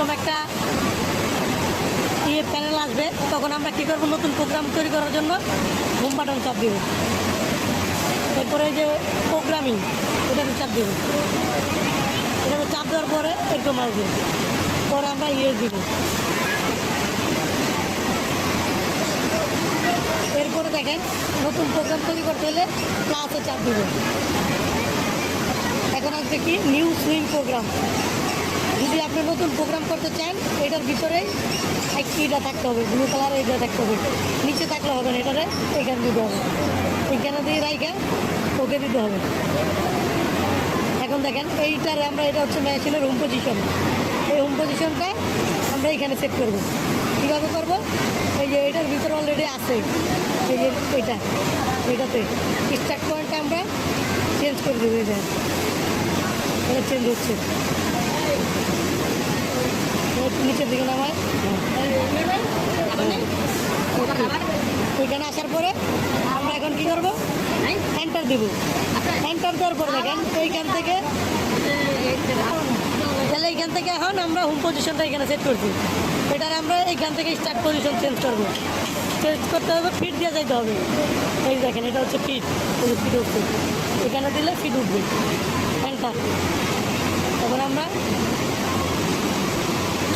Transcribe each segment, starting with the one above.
এরকম একটা প্যানেল আসবে, তখন আমরা কী করবো, নতুন প্রোগ্রাম তৈরি করার জন্য হোম বাটন চাপ দেব। এরপরে যে প্রোগ্রামিং, এটাতে চাপ দেব। এটাতে চাপ দেওয়ার পরে এরকম আসবে, পরে আমরা দিব। এরপরে দেখেন নতুন প্রোগ্রাম তৈরি করতে হলে প্লাসে চাপ দেব। এখন আসবে কি নিউ সুইং প্রোগ্রাম। যদি আপনি নতুন প্রোগ্রাম করতে চান, এটার ভিতরেই এটা থাকতে হবে, ব্লু কালার এটা থাকতে হবে, নিচে থাকলে হবে না, এটারে এখানে দিতে হবে, এখানে দিয়ে রাইখা ওকে দিতে হবে। এখন দেখেন এইটারে আমরা, এটা হচ্ছে মেশিনের হোম পজিশন, এই হোম পজিশনটা আমরা এখানে সেট করব। কীভাবে করবো, এই যে এটার ভিতরে অলরেডি আছে, এই যে এটাতে স্টার্ট পয়েন্টটা আমরা চেঞ্জ করে দেবো। এটা চেঞ্জ হচ্ছে, নিচের দিকে নামায়। ওইখানে আসার পরে আমরা এখন কি করবো, এন্টার দিব। এন্টার দেওয়ার পর দেখেন এইখান থেকে, তাহলে এইখান থেকে এখন আমরা হোম পজিশনটা এখানে সেট করছি। এটার আমরা এইখান থেকে স্টার্ট পজিশন চেঞ্জ করবো। চেঞ্জ করতে হবে, ফিট দিয়ে যাইতে হবে। এই দেখেন এটা হচ্ছে ফিট, ফিট উঠছে, এখানে দিলে ফিট উঠবে। এন্টার। তখন আমরা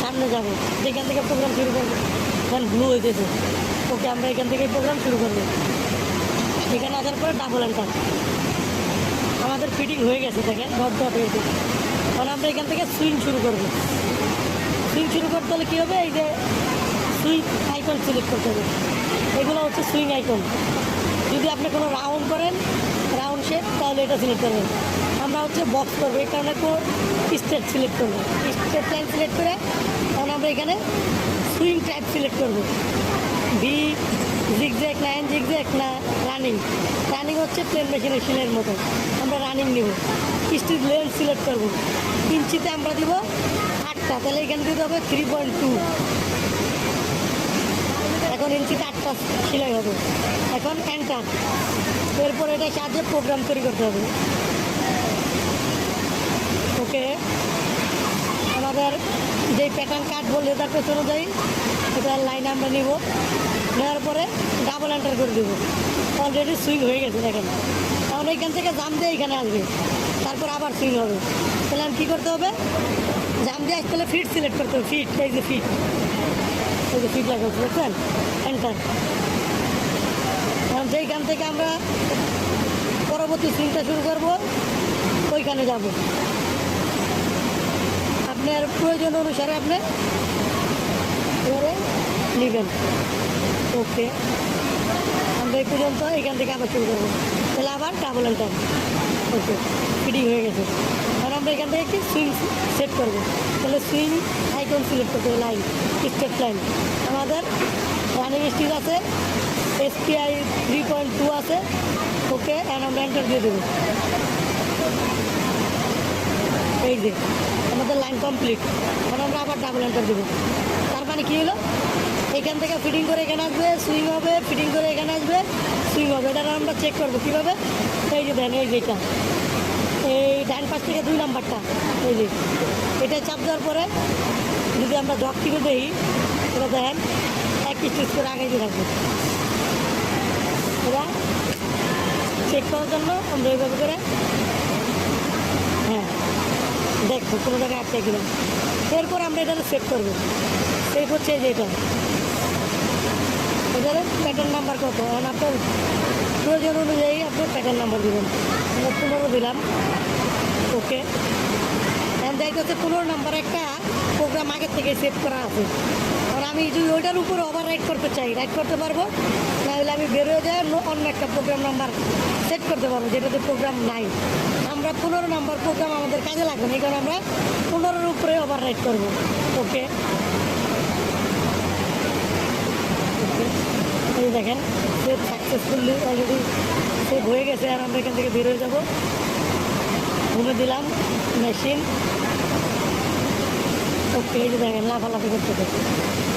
সামনে যাবো, যেখান থেকে প্রোগ্রাম শুরু করবো। এখন ব্লু হইতেছে, ওকে আমরা এখান থেকে প্রোগ্রাম শুরু করবো। এখানে আসার পরে ডাবল এন্টার। আমাদের ফিটিং হয়ে গেছে, দেখেন ডট ডট হয়েছে। কারণ আমরা এখান থেকে সুইং শুরু করবো। সুইং শুরু করতে হলে কী হবে, এই যে সুইং আইকন সিলেক্ট করতে হবে। এগুলো হচ্ছে সুইং আইকন। যদি আপনি কোনো রাউন্ড করেন, রাউন্ড শেপ, তাহলে এটা সিলেক্ট করবেন। আমরা হচ্ছে বক্স করবো, এই কারণে স্টেট সিলেক্ট করবো। স্টেট লাইন সিলেক্ট করে তখন আমরা এখানে সুইং টাইপ সিলেক্ট করবো। ভি, জিগজ্যাগ না, জিগজ্যাগ না রানিং। রানিং হচ্ছে প্লেন মেশিনের শিলের মতো, আমরা রানিং নিব। স্টিচ লেন্থ সিলেক্ট করবো, ইঞ্চিতে আমরা দিব 8টা, তাহলে এখানে দিতে হবে 3.2। এখন ইঞ্চিতে 8টা সেলাই হবে। এখন এন্টার। এরপর এটা সাহায্যে প্রোগ্রাম তৈরি করতে হবে। ওকে, আমাদের যেই প্যাটার্ন কাটবো লেদার পেজ অনুযায়ী, এটার লাইন আমরা নিব। নেওয়ার পরে ডাবল এন্টার করে দেবো। অলরেডি সুইং হয়ে গেছে দেখেন। এখন এইখান থেকে জাম দিয়ে এখানে আসবে, তারপর আবার সুইং হবে। তাহলে কী করতে হবে, জাম দিয়ে আসতে হলে ফিট সিলেক্ট করতে হবে। ফিট, এই যে ফিট, এই যে ফিট লাগা হচ্ছে, বুঝছেন? এন্টার। এখন যেইখান থেকে আমরা পরবর্তী সুইংটা শুরু করবো, ওইখানে যাব। আপনার প্রয়োজন অনুসারে আপনি এবারে নেবেন। ওকে, আমরা এই পর্যন্ত এখান থেকে আবার শুরু করবো। তাহলে আবার ডাবল এন্টার। ওকে, ফিটিং হয়ে গেছে। আর আমরা এখান থেকে একটি সুইং সেট করবো। তাহলে সুইং আইকন সিলেক্ট করতে হবে, লাইন, স্টেপ লাইন। আমাদের রানিং স্টিচ আছে, SPI 3.2 আছে। ওকে, অ্যান্ড আমরা এন্টার দিয়ে দেবো। এই যে আমাদের লাইন কমপ্লিট। এখন আমরা আবার ডাবল এন্টার দেবো। তার মানে কী হলো, এখান থেকে ফিটিং করে এখানে আসবে, সুইং হবে, ফিটিং করে এখানে আসবে, সুইং হবে। এটা আমরা চেক করবো কীভাবে, এই যে দেন, এই যেটা এই ডান পাশ থেকে 2 নাম্বারটা, এই যে এটা চাপ দেওয়ার পরে যদি আমরা জগ কিনে দিই, এটা দেখেন এক স্টিচ করে আগে দিয়ে থাকবে। এটা চেক করার জন্য আমরা এইভাবে করে, হ্যাঁ দেখবো কোনো জায়গায় আটকে কিনা। এরপর আমরা এটা সেভ করবো। সেভ হচ্ছে এই যে এটার প্যাটার্ন নাম্বার কত, এখন আপনার প্রয়োজন অনুযায়ী আপনি প্যাটার্ন নাম্বার দেবেন। আমরা 15 দিলাম। ওকে, এখন দেখতে হচ্ছে 15 নাম্বার একটা প্রোগ্রাম আগের থেকে সেভ করা আছে। আর আমি যদি ওইটার উপরে ওভার রাইট করতে চাই, রাইট করতে পারবো, নাহলে আমি বেরোয় যায় অন্য একটা প্রোগ্রাম নাম্বার সেট করতে পারবো যেটাতে প্রোগ্রাম নাই। আমরা 15 নাম্বার প্রোগ্রাম আমাদের কাজে লাগবে না, এই কারণে আমরা 15-এর উপরে ওভার রাইট করবো। ওকে, এই দেখেন সেভ সাকসেসফুলি অলরেডি সেভ হয়ে গেছে। আর আমরা এখান থেকে বের হয়ে যাবো। ঘুমে দিলাম মেশিন। ওকে, এই যে দেখেন লাফালাফি করতে থাকে।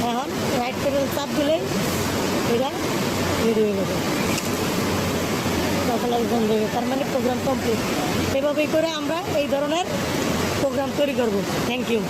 এখন রাইট পেডাল চাপ দিলেই এটা রেডি হয়ে যাবে, লাফালাফি বন্ধ হয়ে যাবে। তার মানে প্রোগ্রাম কমপ্লিট। এভাবেই করে আমরা এই ধরনের প্রোগ্রাম তৈরি করব। Thank you.